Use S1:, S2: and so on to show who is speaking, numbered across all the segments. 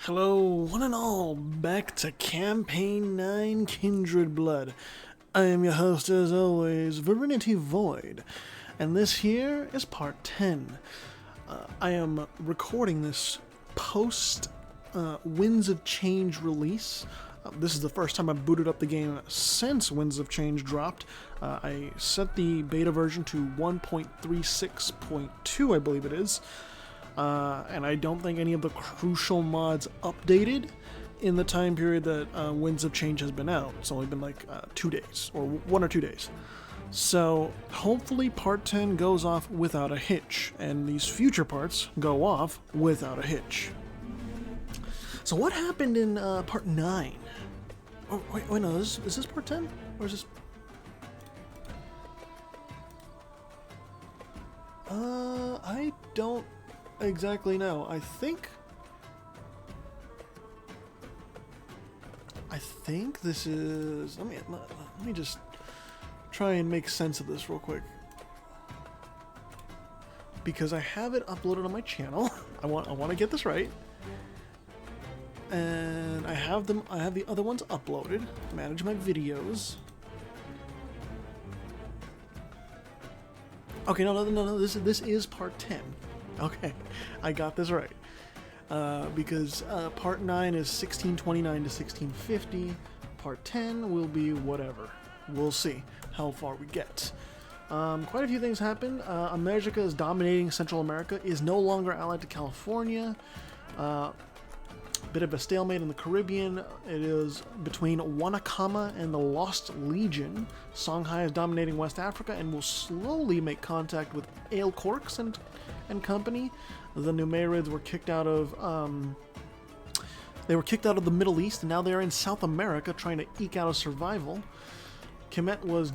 S1: Hello, one and all, back to Campaign 9 Kindred Blood. I am your host, as always, Virinity Void, and this here is part 10. I am recording this post Winds of Change release. This is the first time I've booted up the game since Winds of Change dropped. I set the beta version to 1.36.2, I believe it is. And I don't think any of the crucial mods updated in the time period that Winds of Change has been out. It's only been like 2 days, or 1 or 2 days. So hopefully part 10 goes off without a hitch, and these future parts go off without a hitch. So what happened in part 9? Oh, wait, no, is this part 10? Or is this... I don't exactly know. I think this is... Let me just try and make sense of this real quick, because I have it uploaded on my channel. I want to get this right, and I have the other ones uploaded. Manage my videos. Okay, no. This is part 10. Okay, I got this right. Because part 9 is 1629 to 1650. Part 10 will be whatever. We'll see how far we get. Quite a few things happen. America is dominating Central America, is no longer allied to California. Bit of a stalemate in the Caribbean. It is between Wanakama and the Lost Legion. Songhai is dominating West Africa and will slowly make contact with Ale Corks and company. The Numerids were kicked out of the Middle East, and now they are in South America trying to eke out a survival. Kemet was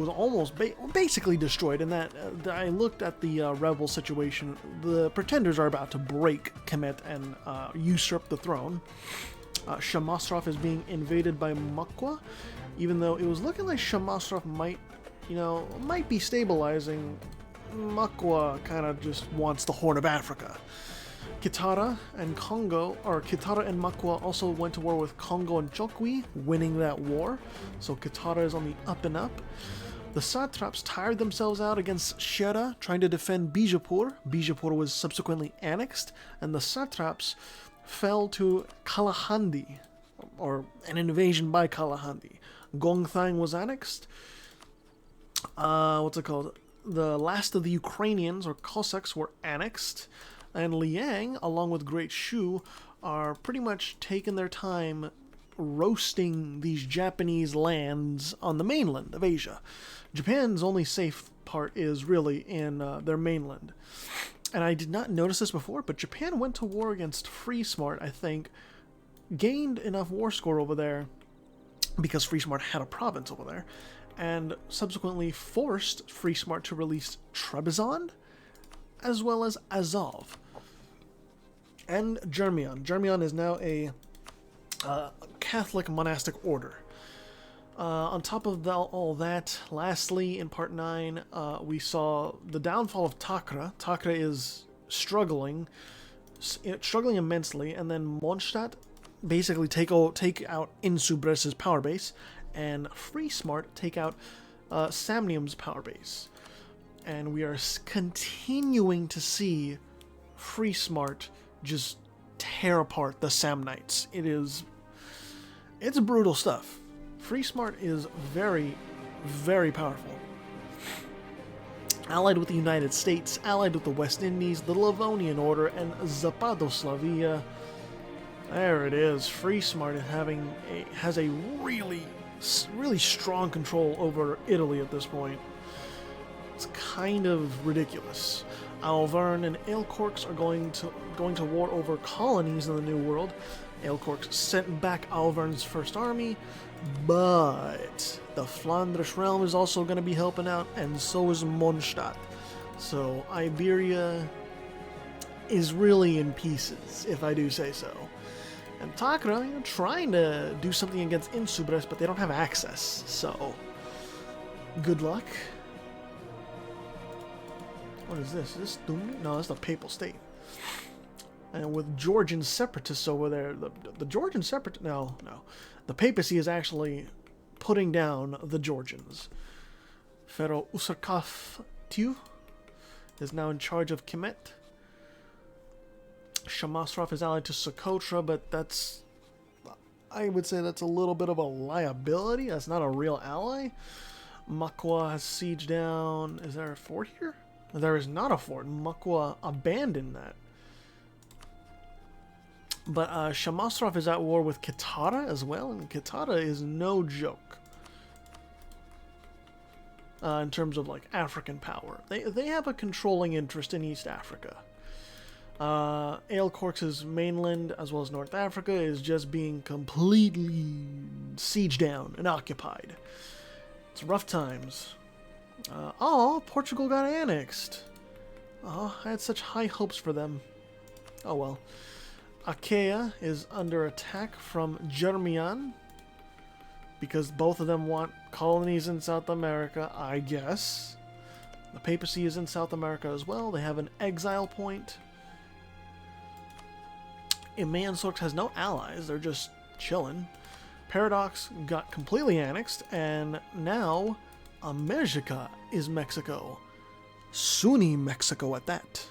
S1: almost basically destroyed, in that I looked at the rebel situation. The pretenders are about to break Kemet and usurp the throne. Shamasrov is being invaded by Makwa, even though it was looking like Shamasrov might be stabilizing. Makwa kind of just wants the Horn of Africa. Kitara and Makwa also went to war with Congo and Chokwi, winning that war. So Kitara is on the up and up. The satraps tired themselves out against Shera, trying to defend Bijapur. Bijapur was subsequently annexed, and the satraps fell to Kalahandi, or an invasion by Kalahandi. Gongthang was annexed. The last of the Ukrainians, or Cossacks, were annexed, and Liang, along with Great Shu, are pretty much taking their time roasting these Japanese lands on the mainland of Asia. Japan's only safe part is really in their mainland. And I did not notice this before, but Japan went to war against Free Smart, I think, gained enough war score over there because Free Smart had a province over there, and subsequently forced Free Smart to release Trebizond, as well as Azov. And Germion. Germion is now a Catholic monastic order. On top of all that, lastly, in part 9, we saw the downfall of Takra. Takra is struggling immensely, and then Mondstadt basically take out Insubres's power base, and Free Smart take out Samnium's power base. And we are continuing to see Free Smart just tear apart the Samnites. It's brutal stuff. Free Smart is very, very powerful. Allied with the United States, allied with the West Indies, the Livonian Order, and Zapadoslavia. There it is. Free Smart has a really strong control over Italy at this point. It's kind of ridiculous. Alvern and Aelcorks are going to war over colonies in the New World. Aelcorks sent back Alvern's first army, but the Flanders realm is also going to be helping out, and so is Mondstadt. So Iberia is really in pieces, if I do say so. And Takra, trying to do something against Insubres, but they don't have access, so good luck. What is this? Is this Thumni? No, that's the Papal State. And with Georgian separatists over there, the Georgian separatists, no, the papacy is actually putting down the Georgians. Pharaoh Usarkaf Tiu is now in charge of Kemet. Shamasraf is allied to Socotra, but that's, I would say that's a little bit of a liability. That's not a real ally. Makwa has sieged down. Is there a fort here? There is not a fort. Makwa abandoned that. But Shamasraf is at war with Kitara as well, and Kitara is no joke. In terms of like African power. They have a controlling interest in East Africa. Aelcorx's mainland, as well as North Africa, is just being completely sieged down and occupied. It's rough times. Portugal got annexed. Oh, I had such high hopes for them. Oh well. Achaea is under attack from Germian, because both of them want colonies in South America, I guess. The papacy is in South America as well. They have an exile point. Imansorx has no allies. They're just chilling. Paradox got completely annexed, and now America is Mexico. Sunni Mexico at that.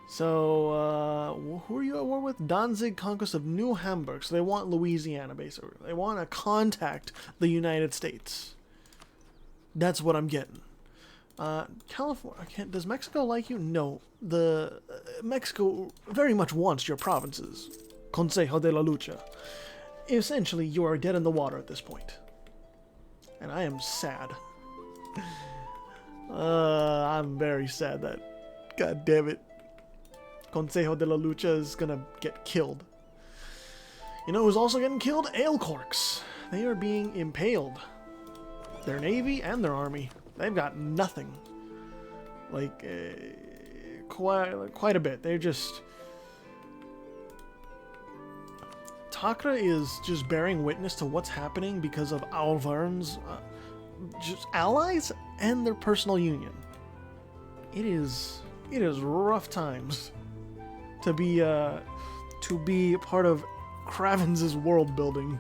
S1: So, who are you at war with? Danzig Conquest of New Hamburg. So they want Louisiana, basically. They want to contact the United States. That's what I'm getting. California. Does Mexico like you? No. Mexico very much wants your provinces. Consejo de la Lucha. Essentially, you are dead in the water at this point. And I am sad. I'm very sad that, god damn it, Consejo de la Lucha is gonna get killed. You know who's also getting killed? Aelcorx. They are being impaled. Their navy and their army. They've got nothing. Like, quite a bit. They're just... Takra is just bearing witness to what's happening because of Alvern's just allies and their personal union. It is rough times to be part of Kraven's world building.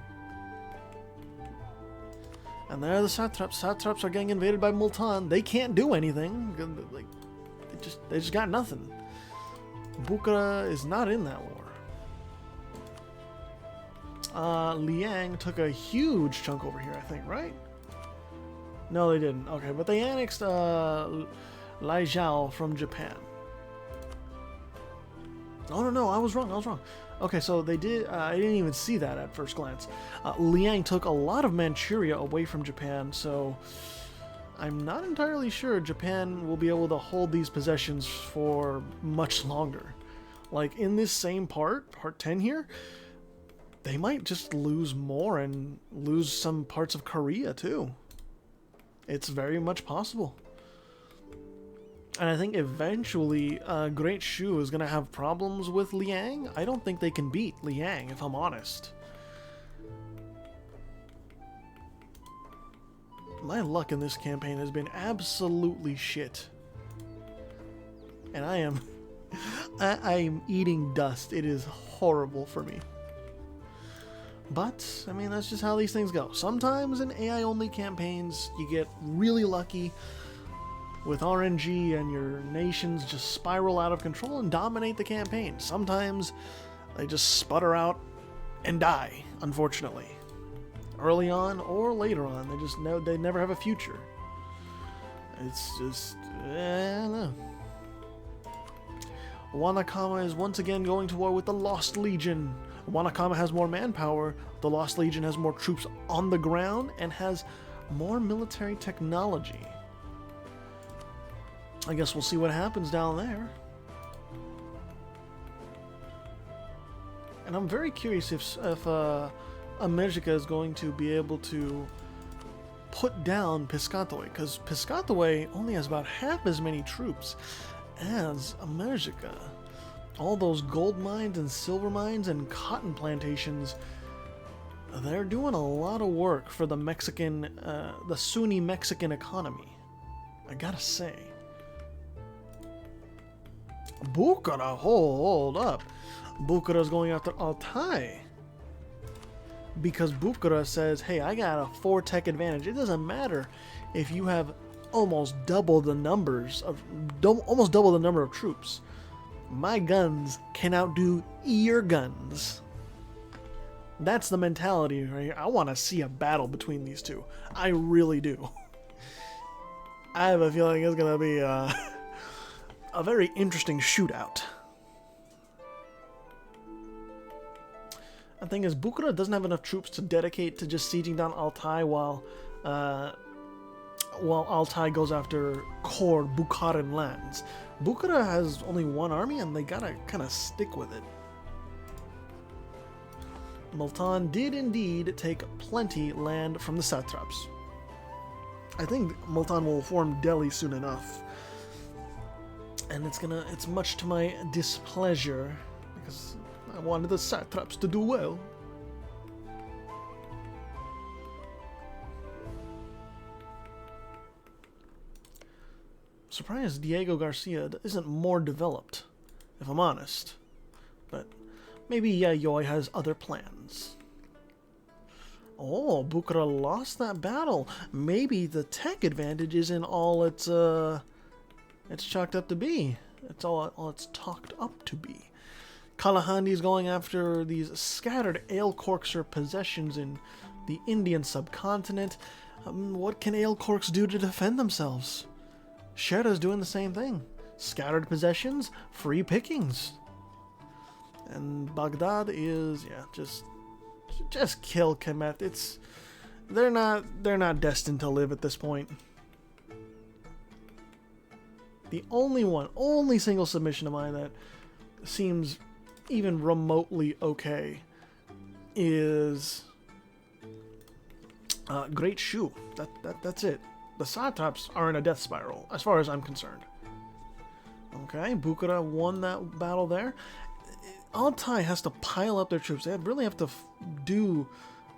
S1: And there are the satraps. Satraps are getting invaded by Multan. They can't do anything. Like, they just got nothing. Bukhara is not in that war. Liang took a huge chunk over here, I think, right? No, they didn't. Okay, but they annexed Laijiao from Japan. Oh, no, I was wrong. Okay, so they did, I didn't even see that at first glance. Liang took a lot of Manchuria away from Japan, so I'm not entirely sure Japan will be able to hold these possessions for much longer. Like, in this same part 10 here, they might just lose more and lose some parts of Korea, too. It's very much possible. And I think eventually Great Shu is going to have problems with Liang. I don't think they can beat Liang, if I'm honest. My luck in this campaign has been absolutely shit. And I'm eating dust. It is horrible for me. But, I mean, that's just how these things go. Sometimes in AI-only campaigns, you get really lucky with RNG and your nations just spiral out of control and dominate the campaign. Sometimes they just sputter out and die, unfortunately. Early on or later on, they never have a future. It's just, I don't know. Wanakama is once again going to war with the Lost Legion. Wanakama has more manpower, the Lost Legion has more troops on the ground, and has more military technology. I guess we'll see what happens down there. And I'm very curious if America is going to be able to put down Piscataway, because Piscataway only has about half as many troops as America. All those gold mines and silver mines and cotton plantations, they're doing a lot of work for the the Sunni Mexican economy, I gotta say. Bukhara, hold up. Bukhara's going after Altai. Because Bukhara says, hey, I got a 4 tech advantage. It doesn't matter if you have almost double the number of troops. My guns can outdo your guns. That's the mentality right here. I want to see a battle between these two. I really do. I have a feeling it's going to be a very interesting shootout. The thing is, Bukhara doesn't have enough troops to dedicate to just sieging down Altai while Altai goes after core Bukharan lands. Bukhara has only 1 army, and they gotta kind of stick with it. Multan did indeed take plenty land from the satraps. I think Multan will form Delhi soon enough, and it's much to my displeasure because I wanted the satraps to do well. Surprised Diego Garcia isn't more developed, if I'm honest. But maybe Yayoi has other plans. Oh, Bukhara lost that battle. Maybe the tech advantage isn't all it's chalked up to be. It's all it's talked up to be. Kalahandi's going after these scattered Ale-Corkser possessions in the Indian subcontinent. What can Ale-Corks do to defend themselves? Shera's doing the same thing. Scattered possessions, free pickings. And Baghdad is, just kill Kemet. They're not destined to live at this point. The only single submission of mine that seems even remotely okay is Great Shu. That's it. The satraps are in a death spiral, as far as I'm concerned. Okay, Bukhara won that battle there. Altai has to pile up their troops. They really have to do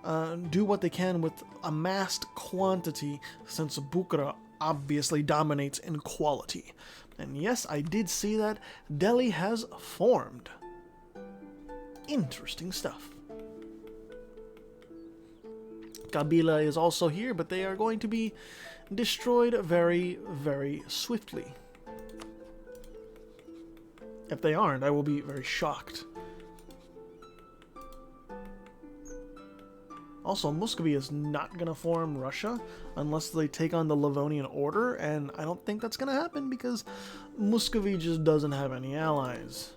S1: what they can with amassed quantity, since Bukhara obviously dominates in quality. And yes, I did see that Delhi has formed. Interesting stuff. Kabila is also here, but they are going to be destroyed very, very swiftly. If they aren't, I will be very shocked. Also, Muscovy is not going to form Russia unless they take on the Livonian Order, and I don't think that's going to happen because Muscovy just doesn't have any allies.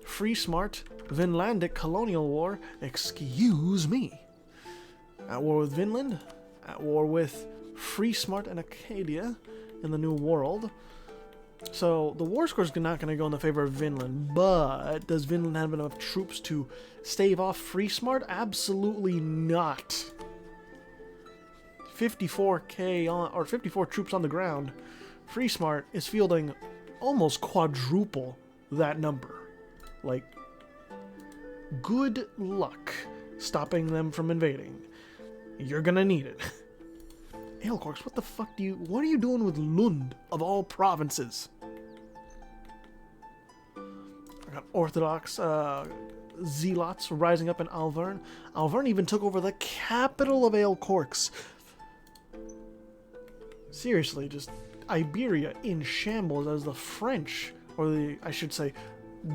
S1: Free Smart, Vinlandic colonial war, excuse me. At war with Vinland, at war with Free Smart and Acadia in the New World. So the war score is not going to go in the favor of Vinland, but does Vinland have enough troops to stave off Free Smart? Absolutely not. 54 troops on the ground. Free Smart is fielding almost quadruple that number. Like, good luck stopping them from invading. You're gonna need it. Ale-Corks, what are you doing with Lund, of all provinces? I got Orthodox zealots rising up in Alvern. Alvern even took over the capital of Ale-Corks. Seriously, just Iberia in shambles as the French, or I should say,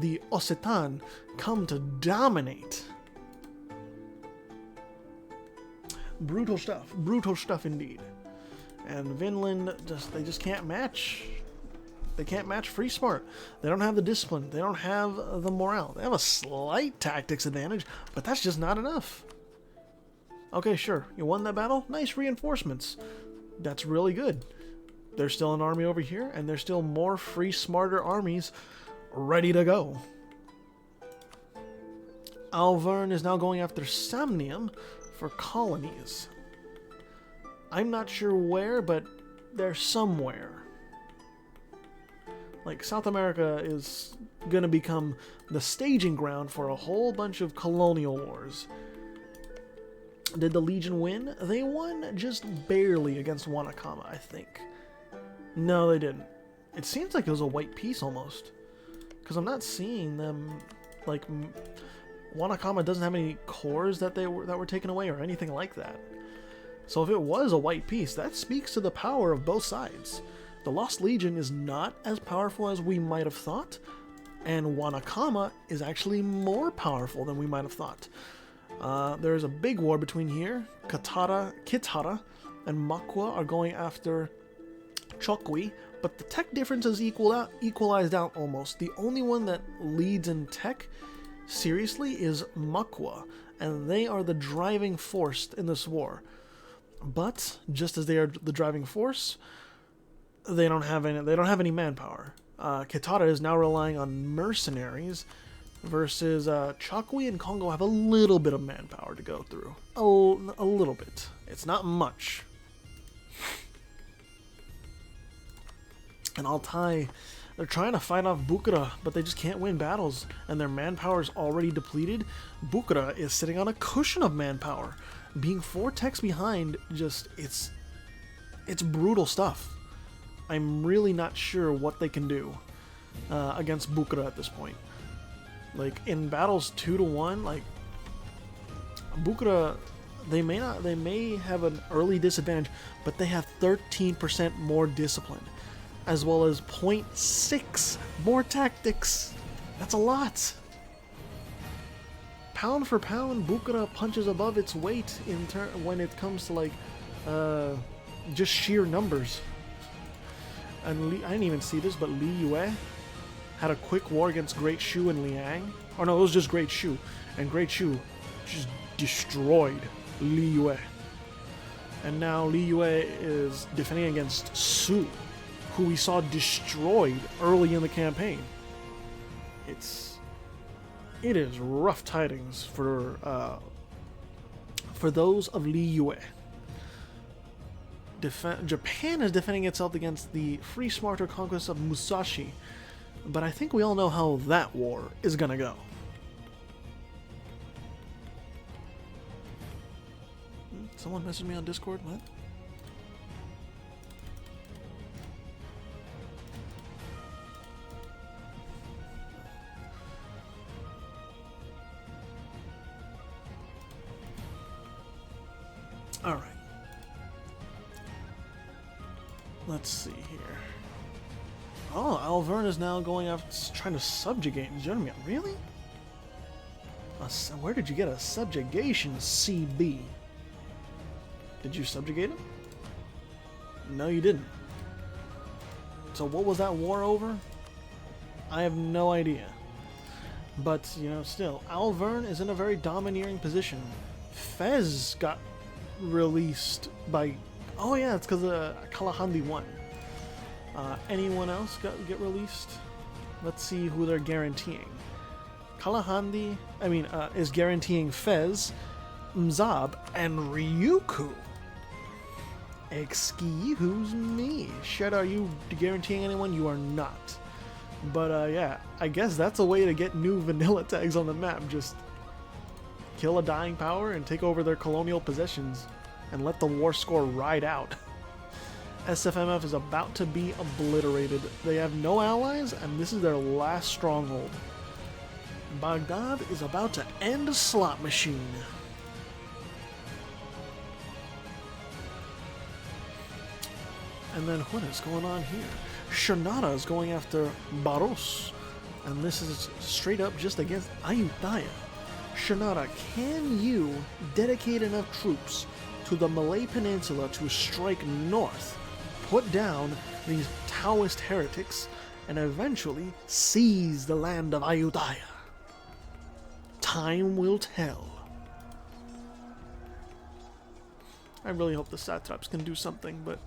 S1: the Occitan, come to dominate. Brutal stuff indeed. And Vinland, they just can't match. They can't match Free Smart. They don't have the discipline. They don't have the morale. They have a slight tactics advantage, but that's just not enough. Okay, sure, you won that battle. Nice reinforcements. That's really good. There's still an army over here, and there's still more Free Smarter armies ready to go. Alvern is now going after Samnium for colonies. I'm not sure where, but they're somewhere. Like, South America is gonna become the staging ground for a whole bunch of colonial wars. Did the Legion win? They won just barely against Wanakama, I think. No, they didn't. It seems like it was a white peace almost. Because I'm not seeing them, like, Wanakama doesn't have any cores that were taken away or anything like that. So if it was a white piece, that speaks to the power of both sides. The Lost Legion is not as powerful as we might have thought, and Wanakama is actually more powerful than we might have thought. There's a big war between here. Kitara and Makwa are going after Chokwi, but the tech difference is equalized out almost. The only one that leads in tech, seriously, is Makwa, and they are the driving force in this war. But just as they are the driving force, they don't have any manpower. Kitara is now relying on mercenaries, versus Chokwi and Kongo have a little bit of manpower to go through. A little bit. It's not much. And Altai, they're trying to fight off Bukhara, but they just can't win battles, and their manpower is already depleted. Bukhara is sitting on a cushion of manpower. Being 4 techs behind, it's brutal stuff. I'm really not sure what they can do against Bukhara at this point. Like, in battles 2-1, like, Bukhara, they may have an early disadvantage, but they have 13% more discipline, as well as 0.6 more tactics. That's a lot. Pound for pound, Bukhara punches above its weight when it comes to, like, just sheer numbers. And I didn't even see this, but Li Yue had a quick war against Great Shu and Liang. Oh no, it was just Great Shu. And Great Shu just destroyed Li Yue. And now Li Yue is defending against Su, who we saw destroyed early in the campaign. It is rough tidings for those of Li Yue. Japan is defending itself against the free smarter conquest of Musashi, but I think we all know how that war is gonna go. Someone messaged me on Discord? What? All right. Let's see here. Oh, Alvern is now going after trying to subjugate Jeremy. Really? Where did you get a subjugation, CB? Did you subjugate him? No, you didn't. So what was that war over? I have no idea. But, you know, still, Alvern is in a very domineering position. Fez got released by... Oh yeah, it's because Kalahandi won. Anyone else get released? Let's see who they're guaranteeing. Kalahandi, is guaranteeing Fez, Mzab, and Ryuku. Excuse me. Shed, are you guaranteeing anyone? You are not. But yeah, I guess that's a way to get new vanilla tags on the map. Just kill a dying power and take over their colonial possessions and let the war score ride out. SFMF is about to be obliterated. They have no allies, and this is their last stronghold. Baghdad is about to end a slot machine. And then what is going on here? Shernada is going after Baros, and this is straight up just against Ayutthaya. Shernada, can you dedicate enough troops to the Malay Peninsula to strike north, put down these Taoist heretics, and eventually seize the land of Ayutthaya? Time will tell. I really hope the satraps can do something, but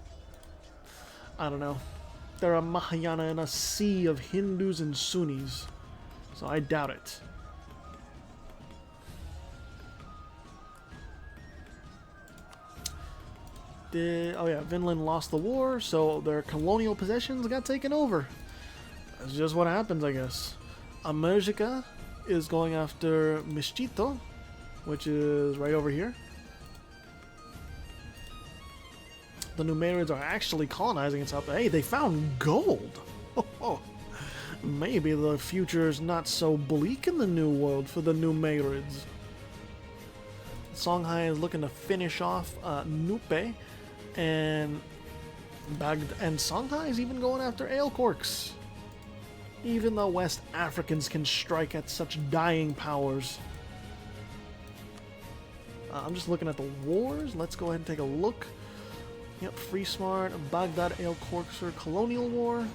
S1: I don't know. They're a Mahayana in a sea of Hindus and Sunnis, so I doubt it. Oh yeah, Vinland lost the war, so their colonial possessions got taken over. That's just what happens, I guess. America is going after Mischito, which is right over here. The Numerids are actually colonizing in South. Hey, they found gold! Oh, Maybe the future's not so bleak in the New World for the new Mayrids. Songhai is looking to finish off Nupe, and Songhai is even going after Aelcorks. Even the West Africans can strike at such dying powers. I'm just looking at the wars. Let's go ahead and take a look. Yep, Free Smart, Baghdad, Aelcorks, Colonial War.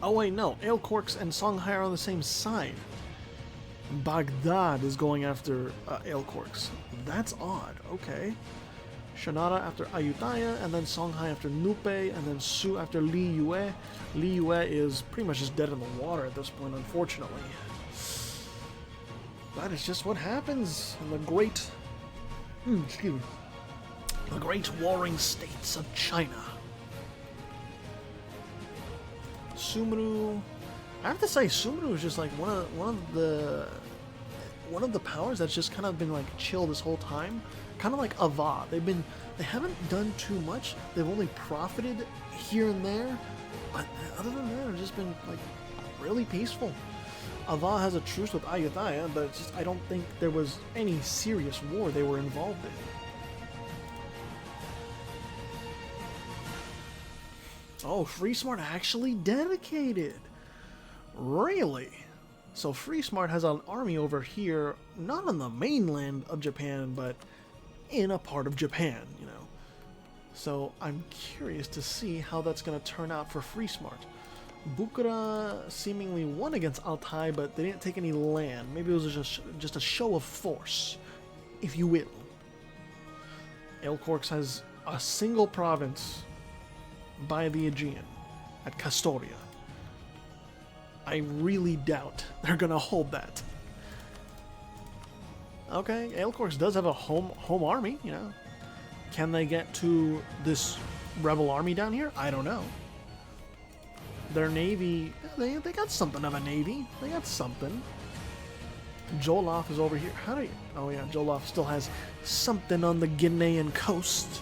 S1: Oh wait, no. Aelcorks and Songhai are on the same side. Baghdad is going after Aelcorks. That's odd. Okay. Shanara after Ayutthaya, and then Songhai after Nupe, and then Su after Li Yue. Li Yue is pretty much just dead in the water at this point, unfortunately. That is just what happens in the great... excuse me. The great warring states of China. Sumru... I have to say, Sumru is just like one of the powers that's just kind of been like chill this whole time. Kind of like Ava. They haven't done too much. They've only profited here and there, but other than that, they've just been like really peaceful. Ava has a truce with Ayutthaya, but it's just I don't think there was any serious war they were involved in. Oh, Free Smart actually dedicated. Really? So Free Smart has an army over here, not on the mainland of Japan, but in a part of Japan, you know. So I'm curious to see how that's going to turn out for Free Smart. Bukhara seemingly won against Altai, but they didn't take any land. Maybe it was just a show of force, if you will. Aelcorks has a single province by the Aegean at Castoria. I really doubt they're gonna hold that. Okay, Aelcorks does have a home army, you know. Can they get to this rebel army down here? I don't know. Their navy, they got something of a navy. They got something. Jolaf is over here. How do you... Oh yeah, Jolaf still has something on the Guinean coast.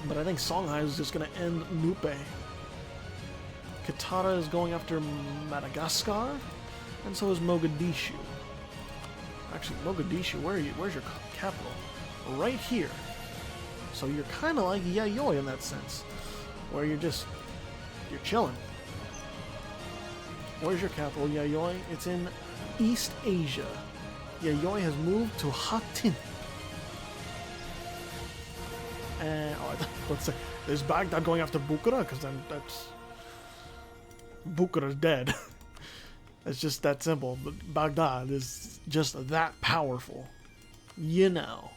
S1: But I think Songhai is just going to end Nupe. Katara is going after Madagascar, and so is Mogadishu. Actually, Mogadishu, where are you? Where's your capital? Right here. So you're kind of like Yayoi in that sense, where you're chilling. Where's your capital, Yayoi? It's in East Asia. Yayoi has moved to Hatin. And let's say, is Baghdad going after Bukhara? Because then that's... Bukhara's dead. It's just that simple. But Baghdad is just that powerful. You know.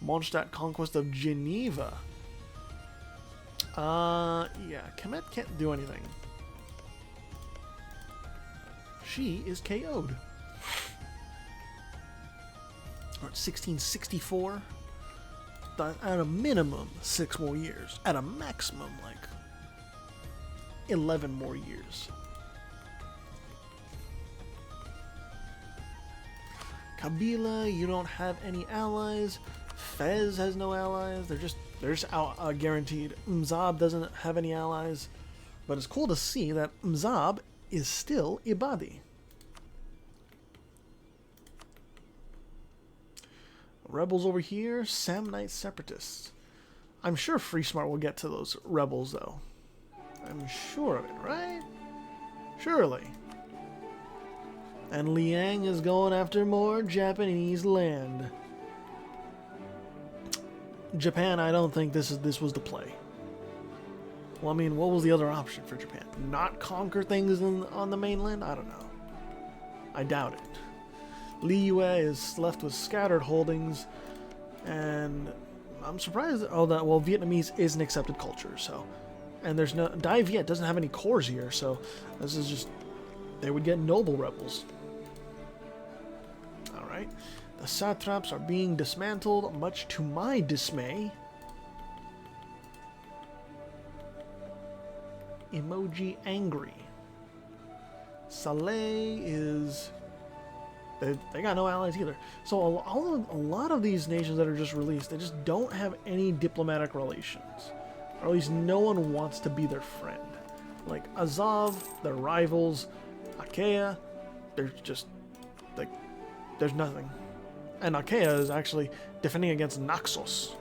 S1: Mondstadt conquest of Geneva. Yeah, Kemet can't do anything. She is KO'd. We're at 1664. At a minimum, 6 more years. At a maximum, like 11 more years. Kabila, you don't have any allies. Fez has no allies. They're just out guaranteed. Mzab doesn't have any allies. But it's cool to see that Mzab is still Ibadi. Rebels over here, Samnite Separatists. I'm sure Free Smart will get to those rebels, though. I'm sure of it, right? Surely. And Liang is going after more Japanese land. Japan, I don't think this was the play. Well, I mean, what was the other option for Japan? Not conquer things on the mainland? I don't know. I doubt it. Li Yue is left with scattered holdings, and I'm surprised. Oh, that well, Vietnamese is an accepted culture, so, and there's no Dai Viet doesn't have any cores here, so this is just they would get noble rebels. All right, the satraps are being dismantled, much to my dismay. Emoji angry. Saleh is. They got no allies either. So a lot of these nations that are just released, they just don't have any diplomatic relations. Or at least no one wants to be their friend. Like Azov, they're rivals. Achaea, they're just like there's nothing. And Achaea is actually defending against Naxos.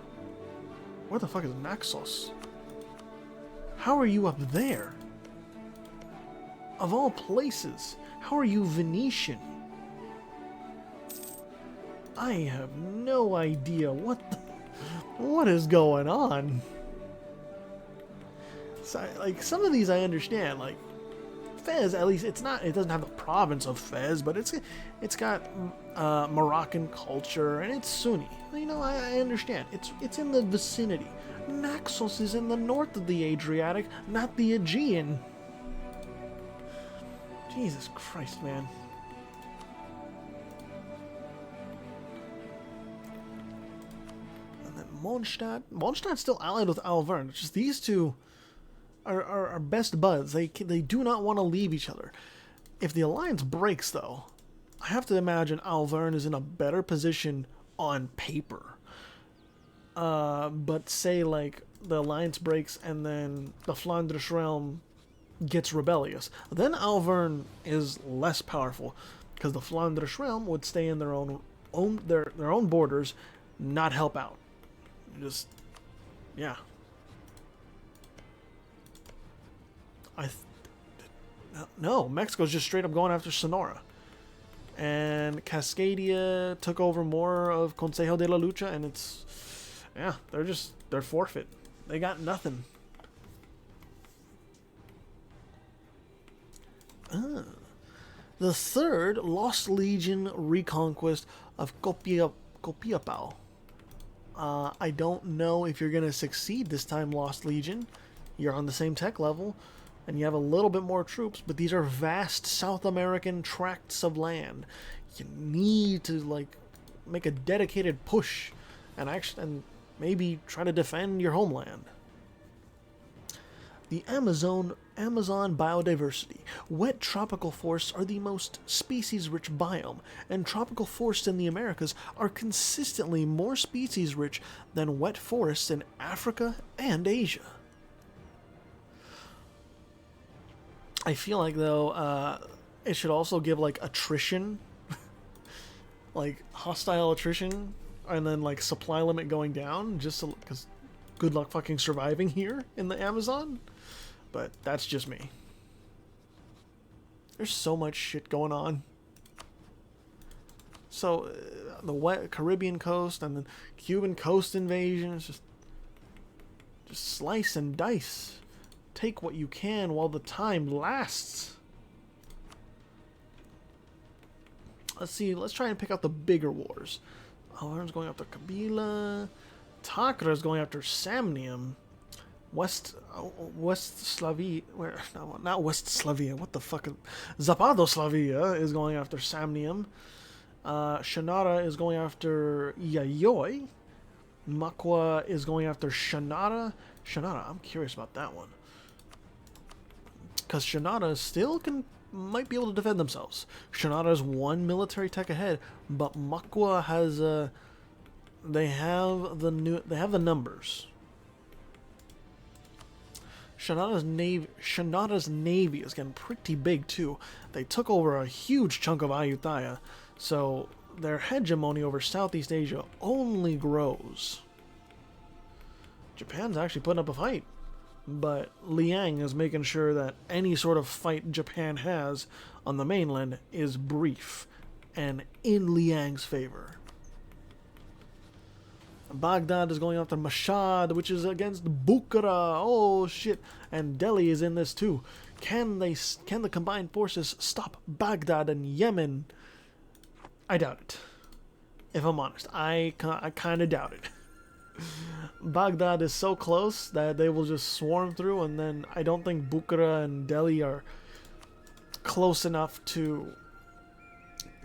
S1: Where the fuck is Naxos? How are you up there? Of all places, how are you Venetian? I have no idea what is going on. So, like, some of these I understand, like Fez, at least it doesn't have the province of Fez, but it's got Moroccan culture and it's Sunni. You know, I understand. It's in the vicinity. Naxos is in the north of the Adriatic, not the Aegean. Jesus Christ, man. And then Mondstadt's still allied with Alverne. It's just these two are best buds. They do not want to leave each other. If the alliance breaks, though, I have to imagine Alverne is in a better position on paper. But say, like, the alliance breaks and then the Flanders realm gets rebellious, then Alverne is less powerful because the Flanders realm would stay in their own borders, not help out. Just, yeah. No, Mexico's just straight up going after Sonora. And Cascadia took over more of Consejo de la Lucha, and it's, yeah, they're forfeit. They got nothing. The third Lost Legion reconquest of Copiapao. I don't know if you're going to succeed this time, Lost Legion. You're on the same tech level, and you have a little bit more troops, but these are vast South American tracts of land. You need to, like, make a dedicated push and maybe try to defend your homeland. The Amazon biodiversity. Wet tropical forests are the most species-rich biome, and tropical forests in the Americas are consistently more species-rich than wet forests in Africa and Asia. I feel like, though, it should also give, like, attrition, like, hostile attrition, and then, like, supply limit going down, just because good luck fucking surviving here in the Amazon. But that's just me. There's so much shit going on. So, the wet Caribbean coast and the Cuban coast invasion, it's just slice and dice. Take what you can while the time lasts. Let's see, let's try and pick out the bigger wars. Alverne's going after Kabila. Takra is going after Samnium. West Slavia, not West Slavia, what the fuck? Zapadoslavia is going after Samnium. Shanara is going after Yayoi. Makwa is going after Shanara. I'm curious about that one. Because Shanara still might be able to defend themselves. Shanara is one military tech ahead, but Makwa has they have the numbers. Shanara's navy is getting pretty big too. They took over a huge chunk of Ayutthaya, so their hegemony over Southeast Asia only grows. Japan's actually putting up a fight, but Liang is making sure that any sort of fight Japan has on the mainland is brief and in Liang's favor. Baghdad is going after Mashhad, which is against Bukhara. Oh shit! And Delhi is in this too. Can the combined forces stop Baghdad and Yemen? I doubt it. If I'm honest, I kind of doubt it. Baghdad is so close that they will just swarm through, and then I don't think Bukhara and Delhi are close enough to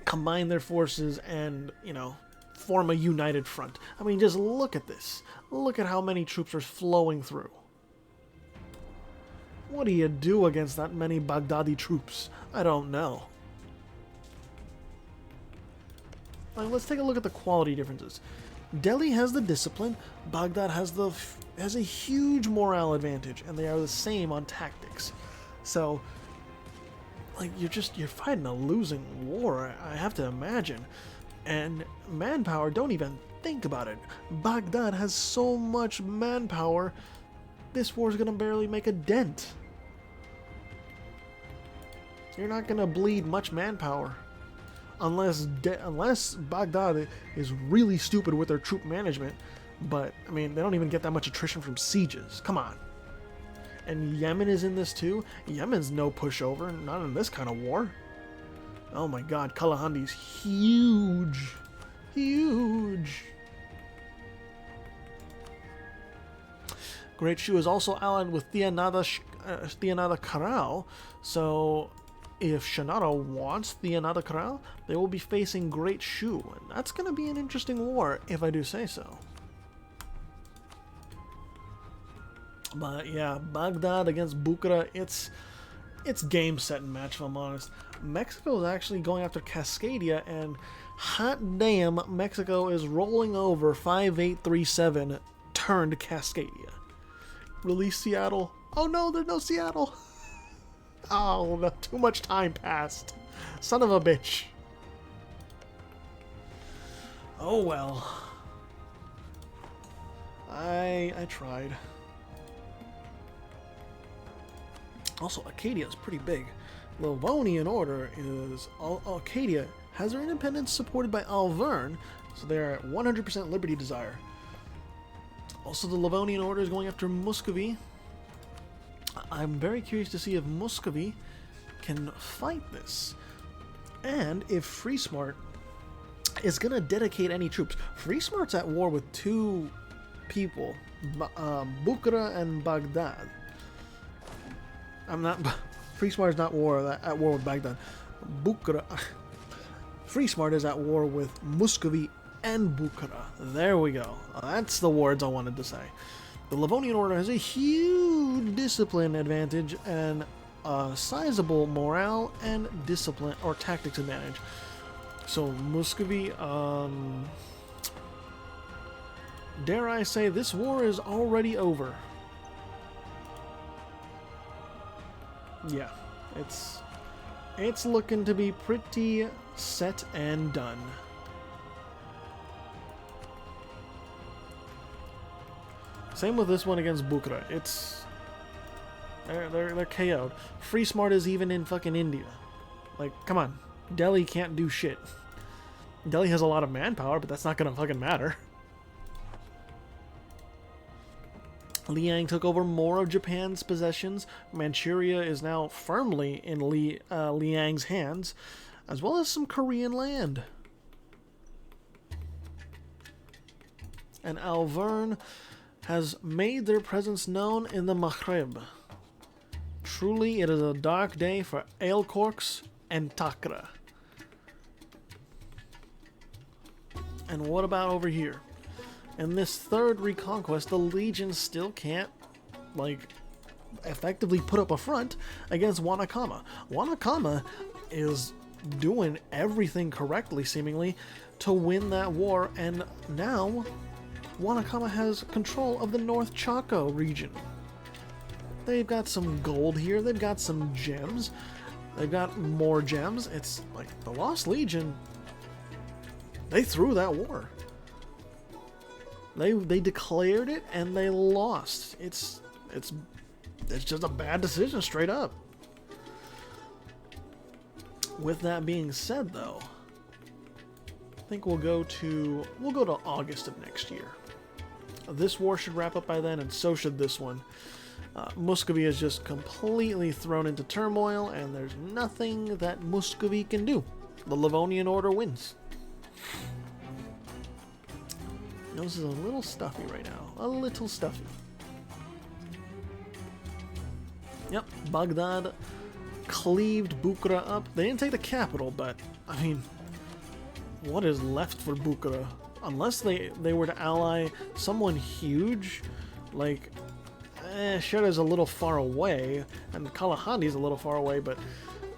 S1: combine their forces and, you know, form a united front. I mean, just look at this. Look at how many troops are flowing through. What do you do against that many Baghdadi troops? I don't know. Like, let's take a look at the quality differences. Delhi has the discipline. Baghdad has a huge morale advantage, and they are the same on tactics. So, like, you're fighting a losing war, I have to imagine. And manpower, don't even think about it. Baghdad has so much manpower, this war's gonna barely make a dent. You're not gonna bleed much manpower. Unless Baghdad is really stupid with their troop management. But, I mean, they don't even get that much attrition from sieges. Come on. And Yemen is in this too. Yemen's no pushover, not in this kind of war. Oh my god, Kalahandi's huge. Huge. Great Shu is also allied with Thianada Karao, so if Shanara wants Thianada Karao, they will be facing Great Shu, and that's going to be an interesting war, if I do say so. But yeah, Baghdad against Bukhara, it's game, set, and match, if I'm honest. Mexico is actually going after Cascadia, and hot damn, Mexico is rolling over 5837 turned Cascadia. Release Seattle. Oh no, there's no Seattle. Oh, no, too much time passed. Son of a bitch. Oh well. I tried. Also, Acadia is pretty big. Livonian Order is... Acadia has their independence supported by Alverne, so they're at 100% Liberty Desire. Also, the Livonian Order is going after Muscovy. I'm very curious to see if Muscovy can fight this. And if Freesmart is going to dedicate any troops. Freesmart's at war with two people, Bukhara and Baghdad. Freesmart is not at war with Baghdad. Freesmart is at war with Muscovy and Bukhara. There we go. That's the words I wanted to say. The Livonian Order has a huge discipline advantage and a sizable morale and discipline or tactics advantage. So Muscovy, dare I say, this war is already over. Yeah, it's looking to be pretty set and done. Same with this one against Bukhara. They're KO'd. Freesmart is even in fucking India. Like, come on. Delhi can't do shit. Delhi has a lot of manpower, but that's not gonna fucking matter. Liang took over more of Japan's possessions. Manchuria is now firmly in Liang's hands, as well as some Korean land. And Alverne has made their presence known in the Maghreb. Truly, it is a dark day for ale corks and Takra. And what about over here? In this third reconquest, the Legion still can't, like, effectively put up a front against Wanakama. Wanakama is doing everything correctly, seemingly, to win that war, and now Wanakama has control of the North Chaco region. They've got some gold here, they've got some gems, they've got more gems. It's like the Lost Legion, they threw that war. They declared it and they lost. It's just a bad decision, straight up. With that being said, though, I think we'll go to August of next year. This war should wrap up by then, and so should this one. Muscovy is just completely thrown into turmoil, and there's nothing that Muscovy can do. The Livonian Order wins. Nose is a little stuffy right now. A little stuffy. Yep, Baghdad cleaved Bukhara up. They didn't take the capital, but, I mean, what is left for Bukhara? Unless they were to ally someone huge, like, Shera's a little far away, and Kalahandi's a little far away, but,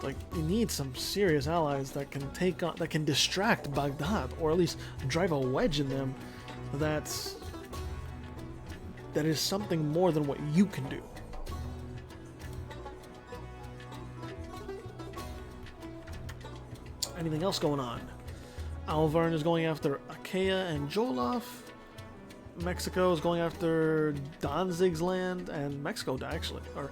S1: like, you need some serious allies that can distract Baghdad, or at least drive a wedge in them. that is something more than what you can do. Anything else going on? Alvern is going after Achaia and Jolof. Mexico is going after Danzig's land, and Mexico actually, or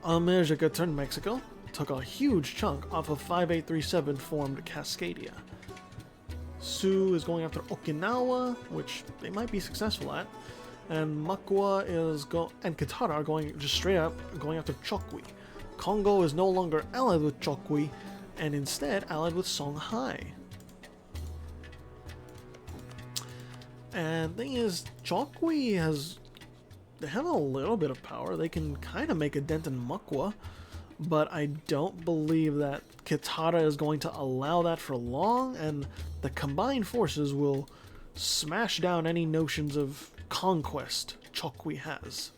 S1: America turned Mexico, took a huge chunk off of 5837 formed Cascadia. Sioux is going after Okinawa, which they might be successful at, and Makwa and Katara are going just straight up going after Chokwi. Congo is no longer allied with Chokwi, and instead allied with Songhai. And the thing is, Chokwi they have a little bit of power. They can kind of make a dent in Makwa, but I don't believe that Kitara is going to allow that for long, and the combined forces will smash down any notions of conquest Chokwi has.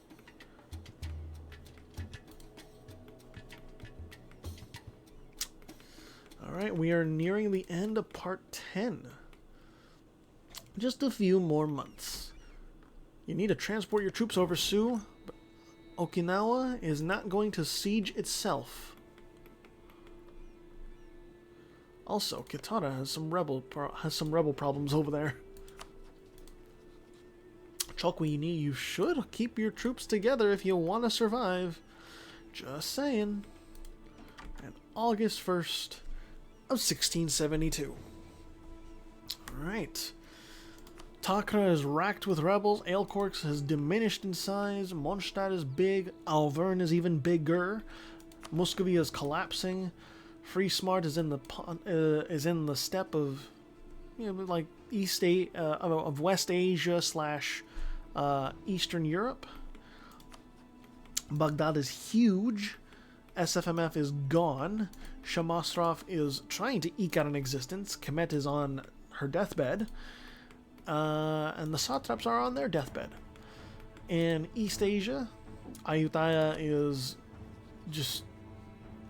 S1: Alright, we are nearing the end of part 10. Just a few more months. You need to transport your troops over Sioux, but Okinawa is not going to siege itself. Also, Kitara has some rebel problems over there. Chokwi, you should keep your troops together if you want to survive. Just saying. And August 1st of 1672. Alright. Takra is racked with rebels, Aelcorks has diminished in size, Mondstadt is big, Alvern is even bigger, Muscovy is collapsing, Friesmart is in the steppe of, like of West Asia / Eastern Europe. Baghdad is huge. SFMF is gone. Shamastrov is trying to eke out an existence. Kemet is on her deathbed. And the satraps are on their deathbed. In East Asia, Ayutthaya is just...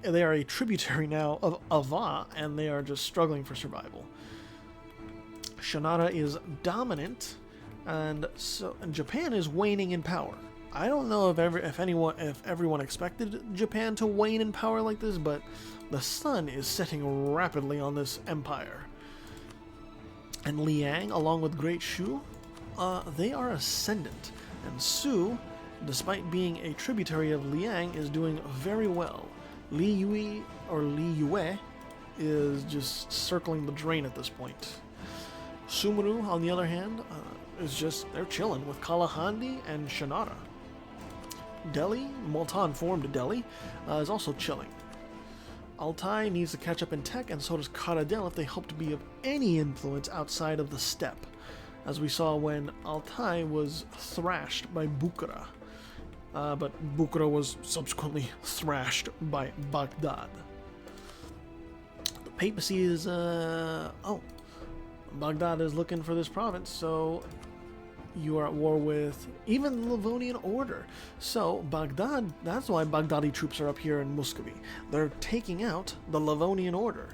S1: They are a tributary now of Ava, and they are just struggling for survival. Shanara is dominant, and Japan is waning in power. I don't know if everyone expected Japan to wane in power like this, but the sun is setting rapidly on this empire. And Liang, along with Great Shu, they are ascendant, and Su, despite being a tributary of Liang, is doing very well. Li Yue is just circling the drain at this point. Sumeru, on the other hand, they're chilling with Kalahandi and Shanara. Delhi, Multan formed Delhi, is also chilling. Altai needs to catch up in tech, and so does Karadel if they hope to be of any influence outside of the steppe, as we saw when Altai was thrashed by Bukhara. But Bukhara was subsequently thrashed by Baghdad. The papacy is, Baghdad is looking for this province, so you are at war with even the Livonian Order. So Baghdad, that's why Baghdadi troops are up here in Muscovy. They're taking out the Livonian Order.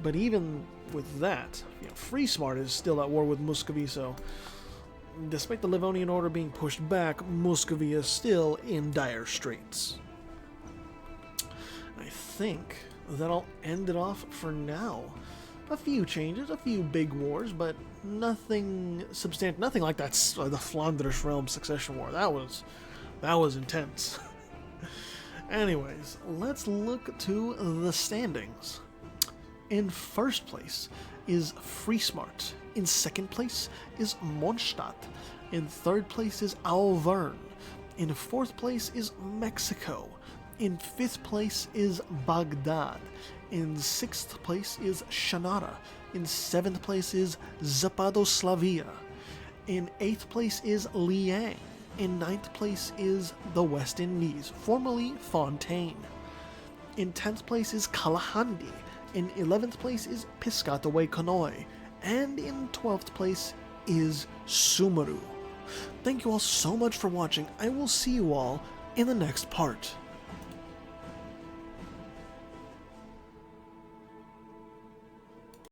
S1: But even with that, Friesmart is still at war with Muscovy, so despite the Livonian Order being pushed back, Muscovy is still in dire straits. I think that'll end it off for now. A few changes, a few big wars, but nothing substantial, nothing like that. The Flanders Realm Succession War. That was intense. Anyways, let's look to the standings. In first place is Friesmart. In second place is Mondstadt. In third place is Alvern. In fourth place is Mexico. In fifth place is Baghdad. In sixth place is Shanara. In seventh place is Zapadoslavia. In eighth place is Liang. In ninth place is the West Indies, formerly Fontaine. In 10th place is Kalahandi. In 11th place is Piscataway Kanoi. And in 12th place is Sumeru. Thank you all so much for watching. I will see you all in the next part.